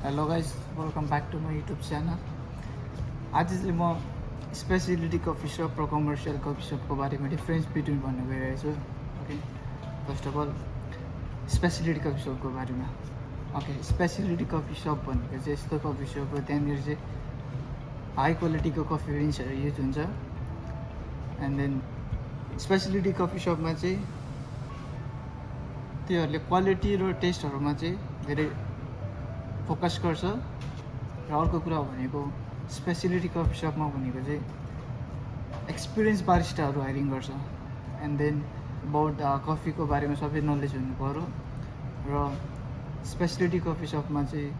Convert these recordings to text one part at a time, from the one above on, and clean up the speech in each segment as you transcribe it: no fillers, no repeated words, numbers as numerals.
Hello guys, welcome back to my YouTube channel. आज चाहिँ म स्पेसिलिटी कफी सप र कमर्सियल कफी सपको बारेमा डिफ्रेन्स बिट्विन भन्नु गइरहेको छु। Okay, first of all speciality coffee सपको बारेमा। ओके, स्पेसिलिटी कफी सप भनेको चाहिँ यस्तो कफी सप हो त्यहाँनिर चाहिँ हाई क्वालिटीको कफी बिन्सहरू युज हुन्छ। एन्ड देन स्पेसिलिटी कफी सपमा चाहिँ त्योहरूले क्वालिटी र टेस्टहरूमा चाहिँ धेरै फोकस गर्छ। र अर्को कुरा भनेको स्पेसिलिटी कफी सपमा भनेको चाहिँ एक्सपिरियन्स बारिस्टाहरू हायरिङ गर्छ। एन्ड देन अबाउट कफीको बारेमा सबै नलेज हुनु पऱ्यो। र स्पेसिलिटी कफी सपमा चाहिँ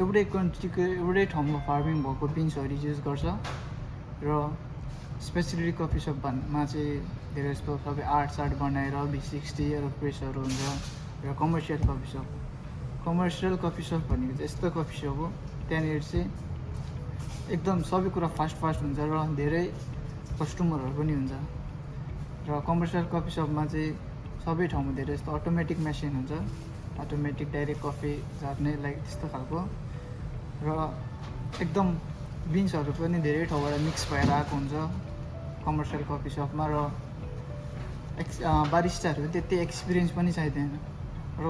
एउटै कन्ट्रीको एउटै ठाउँमा फार्मिङ भएको बिन्सहरू युज गर्छ। र स्पेसिलिटी कफी सपमा चाहिँ धेरै जस्तो सबै आर्ट बनाएर V60 प्रेसहरू हुन्छ। र कमर्सियल कफी सप भनेको चाहिँ यस्तो कफी सप हो त्यहाँनिर चाहिँ एकदम सबै कुरा फास्ट हुन्छ र धेरै कस्टमरहरू पनि हुन्छ। र कमर्सियल कफी सपमा चाहिँ सबै ठाउँमा धेरै जस्तो अटोमेटिक मेसिन हुन्छ, अटोमेटिक डाइरेक्ट कफी झार्ने लाइक त्यस्तो खालको। र एकदम बिन्सहरू पनि धेरै ठाउँबाट मिक्स भएर आएको हुन्छ कमर्सियल कफी सपमा। र बारिस्टाहरू त्यति एक्सपिरियन्स पनि चाहिँदैन। र